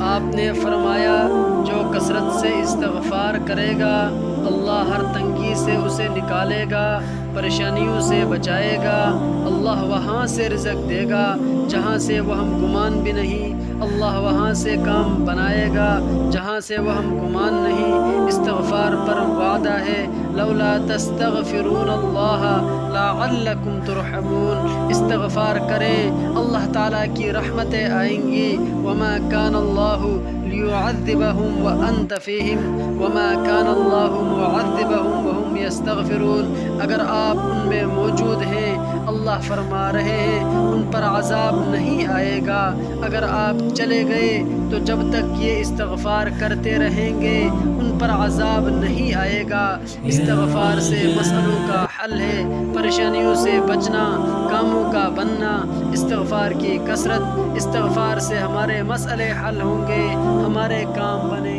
آپ نے فرمایا جو کثرت سے استغفار کرے گا اللہ ہر تنگی سے اسے نکالے گا، پریشانیوں سے بچائے گا، اللہ وہاں سے رزق دے گا جہاں سے وہ ہم گمان بھی نہیں، اللہ وہاں سے کام بنائے گا جہاں سے وہ ہم گمان نہیں۔ استغفار پر وعدہ ہے لولا تستغفرون اللہ لعلکم ترحمون۔ استغفار کریں اللہ تعالیٰ کی رحمتیں آئیں گی۔ وما کان اللہ لیعذبہم وانت فیہم وما کان اللہ معذبہم وہم یستغفرون۔ اگر آپ ان میں موجود ہیں، اللہ فرما رہے ہیں ان پر عذاب نہیں آئے گا۔ اگر آپ چلے گئے تو جب تک یہ استغفار کرتے رہیں گے ان پر عذاب نہیں آئے گا۔ استغفار سے مسئلوں کا حل ہے، پریشانیوں سے بچنا، کاموں کا بننا، استغفار کی کثرت۔ استغفار سے ہمارے مسئلے حل ہوں گے، ہمارے کام بنیں گے۔